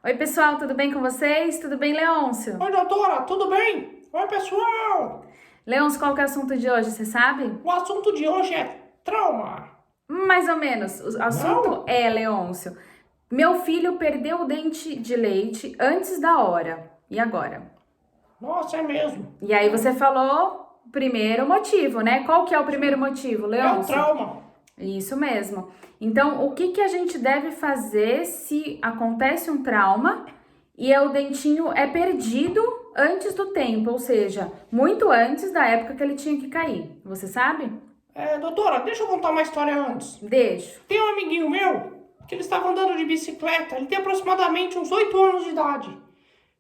Oi, pessoal, tudo bem com vocês? Tudo bem, Leôncio? Oi, doutora, tudo bem? Oi, pessoal! Leôncio, qual que é o assunto de hoje, você sabe? O assunto de hoje é trauma. Mais ou menos. O assunto Não? é, Leôncio, meu filho perdeu o dente de leite antes da hora. E agora? Nossa, é mesmo. E aí você falou o primeiro motivo, né? Qual que é o primeiro motivo, É o Leôncio? trauma. Isso mesmo. Então, o que que a gente deve fazer se acontece um trauma e o dentinho é perdido antes do tempo, ou seja, muito antes da época que ele tinha que cair? Você sabe? Doutora, deixa eu contar uma história antes. Deixo. Tem um amiguinho meu que ele estava andando de bicicleta. Ele tem aproximadamente uns 8 anos de idade.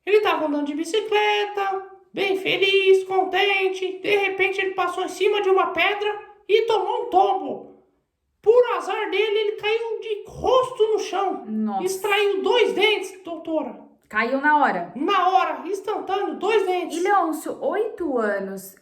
Ele estava andando de bicicleta, bem feliz, contente. De repente, ele passou em cima de uma pedra e tomou um tombo. Por azar dele, ele caiu de rosto no chão. Nossa. Extraiu 2 dentes, doutora. Caiu na hora. Na hora, instantâneo, 2 dentes. E Leôncio, 8 anos,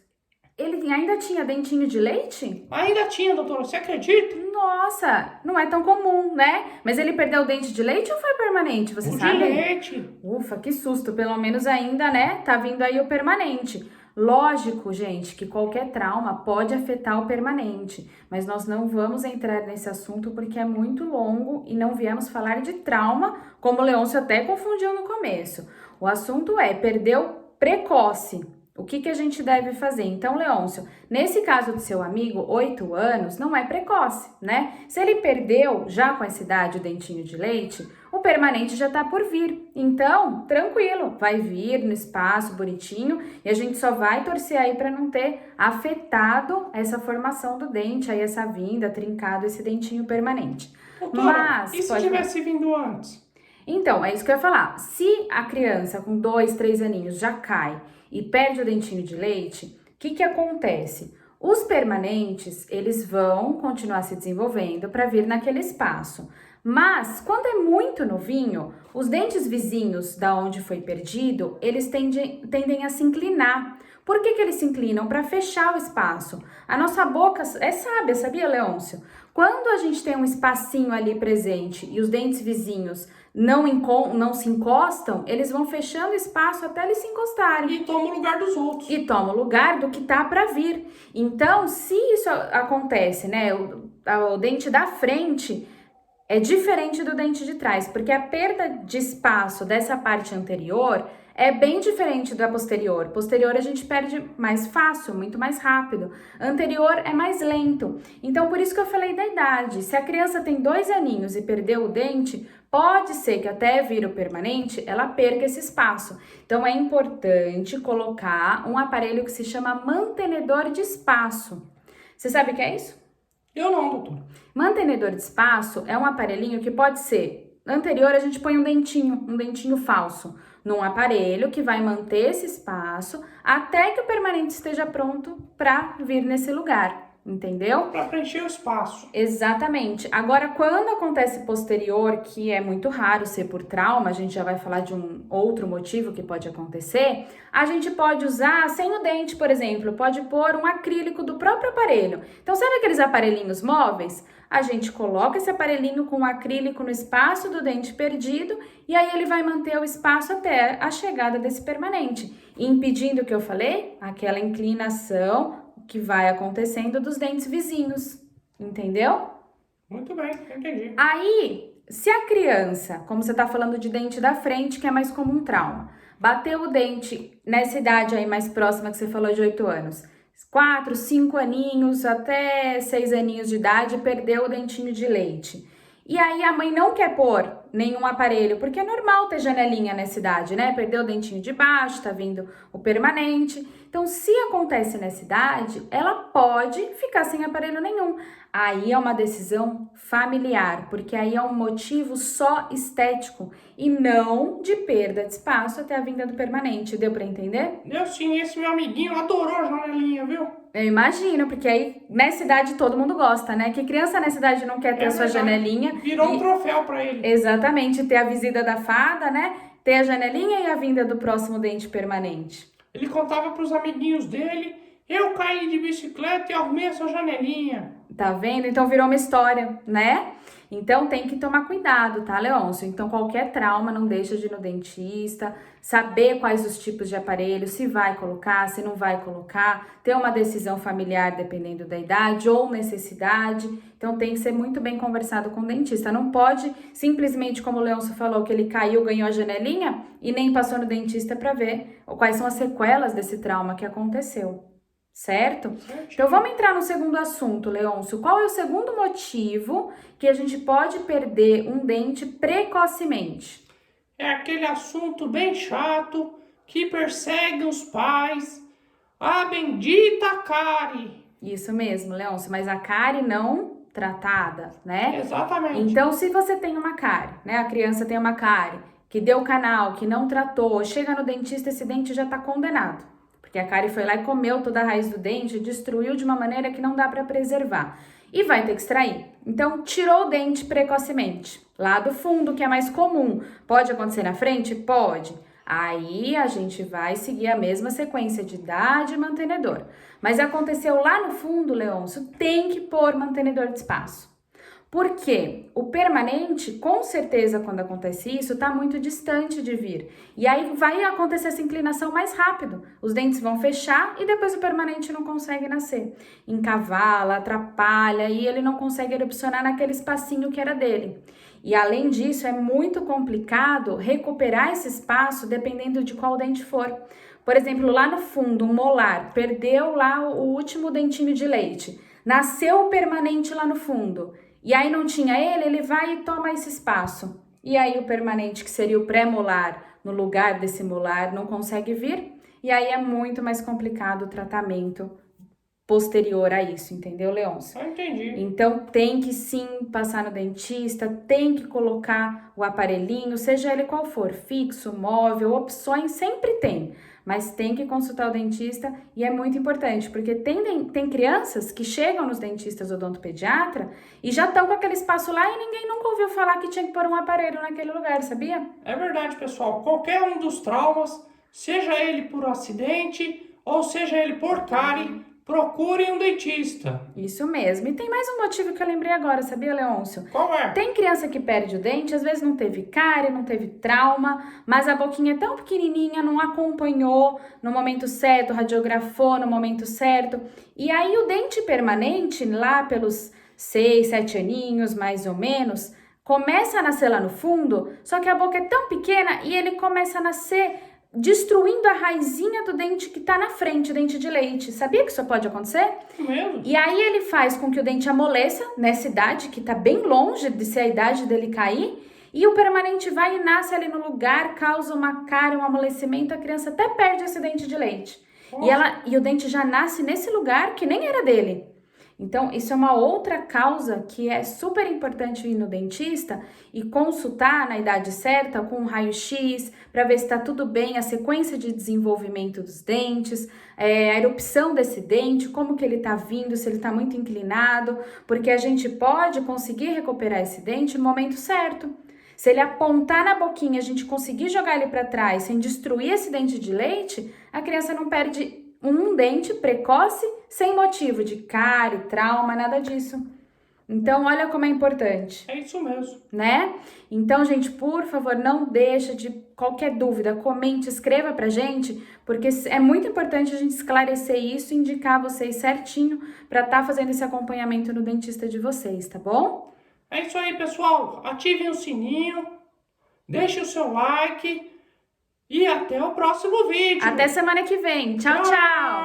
ele ainda tinha dentinho de leite? Ainda tinha, doutora, você acredita? Nossa, não é tão comum, né? Mas ele perdeu o dente de leite ou foi permanente, você O de sabe? leite. Ufa, que susto, pelo menos ainda, né? Tá vindo aí o permanente. Lógico, gente, que qualquer trauma pode afetar o permanente, mas nós não vamos entrar nesse assunto porque é muito longo e não viemos falar de trauma, como o Leôncio até confundiu no começo. O assunto é perdeu precoce. O que que a gente deve fazer? Então, Leôncio, nesse caso do seu amigo, 8 anos, não é precoce, né? Se ele perdeu já com essa idade o dentinho de leite, o permanente já tá por vir. Então, tranquilo, vai vir no espaço bonitinho e a gente só vai torcer aí para não ter afetado essa formação do dente, aí essa vinda, trincado esse dentinho permanente. Doutora, Mas, e se pode falar. tivesse vindo antes? Então, é isso que eu ia falar. Se a criança com 2, 3 aninhos já cai e perde o dentinho de leite, o que que acontece? Os permanentes, eles vão continuar se desenvolvendo para vir naquele espaço. Mas, quando é muito novinho, os dentes vizinhos da onde foi perdido, eles tendem a se inclinar. Por que que eles se inclinam? Para fechar o espaço. A nossa boca é sábia, sabia, Leôncio? Quando a gente tem um espacinho ali presente e os dentes vizinhos não se encostam, eles vão fechando espaço até eles se encostarem. E toma o lugar dos outros. E toma o lugar do que tá para vir. Então, se isso acontece, né, o dente da frente é diferente do dente de trás, porque a perda de espaço dessa parte anterior é bem diferente da posterior. Posterior a gente perde mais fácil, muito mais rápido. Anterior é mais lento. Então, por isso que eu falei da idade. Se a criança tem 2 aninhos e perdeu o dente, pode ser que até vir o permanente, ela perca esse espaço. Então, é importante colocar um aparelho que se chama mantenedor de espaço. Você sabe o que é isso? Eu não, doutora. Mantenedor de espaço é um aparelhinho que pode ser anterior, a gente põe um dentinho falso, num aparelho que vai manter esse espaço até que o permanente esteja pronto para vir nesse lugar, entendeu? Para preencher o espaço. Exatamente. Agora, quando acontece posterior, que é muito raro ser por trauma, a gente já vai falar de um outro motivo que pode acontecer, a gente pode usar sem o dente, por exemplo, pode pôr um acrílico do próprio aparelho. Então, sabe aqueles aparelhinhos móveis? A gente coloca esse aparelhinho com acrílico no espaço do dente perdido e aí ele vai manter o espaço até a chegada desse permanente, impedindo o que eu falei, aquela inclinação que vai acontecendo dos dentes vizinhos, entendeu? Muito bem, entendi. Aí, se a criança, como você tá falando de dente da frente, que é mais comum trauma, bateu o dente nessa idade aí mais próxima que você falou de 8 anos, 4, 5 aninhos, até 6 aninhos de idade, perdeu o dentinho de leite. E aí a mãe não quer pôr nenhum aparelho, porque é normal ter janelinha nessa idade, né? Perdeu o dentinho de baixo, tá vindo o permanente. Então, se acontece nessa idade, ela pode ficar sem aparelho nenhum. Aí é uma decisão familiar, porque aí é um motivo só estético e não de perda de espaço até a vinda do permanente. Deu para entender? Eu sim, esse meu amiguinho adorou a janelinha, viu? Eu imagino, porque aí nessa idade todo mundo gosta, né? Que criança nessa idade não quer ter a sua verdade. janelinha. Virou um troféu para ele. Exatamente, ter a visita da fada, né? Ter a janelinha e a vinda do próximo dente permanente. Ele contava para os amiguinhos dele, eu caí de bicicleta e arrumei essa janelinha. Tá vendo? Então virou uma história, né? Então tem que tomar cuidado, tá, Leôncio? Então qualquer trauma não deixa de ir no dentista, saber quais os tipos de aparelho, se vai colocar, se não vai colocar, ter uma decisão familiar dependendo da idade ou necessidade. Então tem que ser muito bem conversado com o dentista. Não pode simplesmente, como o Leôncio falou, que ele caiu, ganhou a janelinha e nem passou no dentista para ver quais são as sequelas desse trauma que aconteceu. Certo? Então vamos entrar no segundo assunto, Leôncio. Qual é o segundo motivo que a gente pode perder um dente precocemente? É aquele assunto bem chato que persegue os pais. A bendita cárie. Isso mesmo, Leôncio, mas a cárie não tratada, né? Exatamente. Então, se você tem uma cárie, né? A criança tem uma cárie que deu canal, que não tratou, chega no dentista, esse dente já tá condenado. Porque a cárie foi lá e comeu toda a raiz do dente, destruiu de uma maneira que não dá para preservar. E vai ter que extrair. Então, tirou o dente precocemente. Lá do fundo, que é mais comum. Pode acontecer na frente? Pode. Aí a gente vai seguir a mesma sequência de idade e mantenedor. Mas aconteceu lá no fundo, Leôncio, tem que pôr mantenedor de espaço. Por quê? O permanente, com certeza, quando acontece isso, está muito distante de vir. E aí vai acontecer essa inclinação mais rápido. Os dentes vão fechar e depois o permanente não consegue nascer. Encavala, atrapalha e ele não consegue erupcionar naquele espacinho que era dele. E além disso, é muito complicado recuperar esse espaço dependendo de qual dente for. Por exemplo, lá no fundo, um molar, perdeu lá o último dentinho de leite. Nasceu o permanente lá no fundo. E aí não tinha ele vai e toma esse espaço. E aí o permanente, que seria o pré-molar, no lugar desse molar, não consegue vir. E aí é muito mais complicado o tratamento posterior a isso, entendeu, Leôncio? Entendi. Então tem que sim passar no dentista, tem que colocar o aparelhinho, seja ele qual for, fixo, móvel, opções sempre tem. Mas tem que consultar o dentista e é muito importante, porque tem crianças que chegam nos dentistas odontopediatra e já estão com aquele espaço lá e ninguém nunca ouviu falar que tinha que pôr um aparelho naquele lugar, sabia? É verdade, pessoal. Qualquer um dos traumas, seja ele por acidente ou seja ele por cárie, procure um dentista. Isso mesmo. E tem mais um motivo que eu lembrei agora, sabia, Leôncio? Qual é? Tem criança que perde o dente, às vezes não teve cárie, não teve trauma, mas a boquinha é tão pequenininha, não acompanhou no momento certo, radiografou no momento certo. E aí o dente permanente, lá pelos 6, 7 aninhos, mais ou menos, começa a nascer lá no fundo, só que a boca é tão pequena e ele começa a nascer destruindo a raizinha do dente que tá na frente, dente de leite. Sabia que isso pode acontecer? Mesmo? E aí ele faz com que o dente amoleça nessa idade, que tá bem longe de ser a idade dele cair, e o permanente vai e nasce ali no lugar, causa uma cárie, um amolecimento, a criança até perde esse dente de leite. E o dente já nasce nesse lugar que nem era dele. Então, isso é uma outra causa que é super importante ir no dentista e consultar na idade certa com um raio-x para ver se está tudo bem, a sequência de desenvolvimento dos dentes, a erupção desse dente, como que ele está vindo, se ele está muito inclinado, porque a gente pode conseguir recuperar esse dente no momento certo. Se ele apontar na boquinha, a gente conseguir jogar ele para trás sem destruir esse dente de leite, a criança não perde um dente precoce sem motivo de cárie, trauma, nada disso. Então, olha como é importante. É isso mesmo. Né? Então, gente, por favor, não deixa de qualquer dúvida, comente, escreva pra gente, porque é muito importante a gente esclarecer isso e indicar vocês certinho pra estar fazendo esse acompanhamento no dentista de vocês, tá bom? É isso aí, pessoal. Ativem o sininho, deixem o seu like e até o próximo vídeo. Até semana que vem. Tchau, tchau!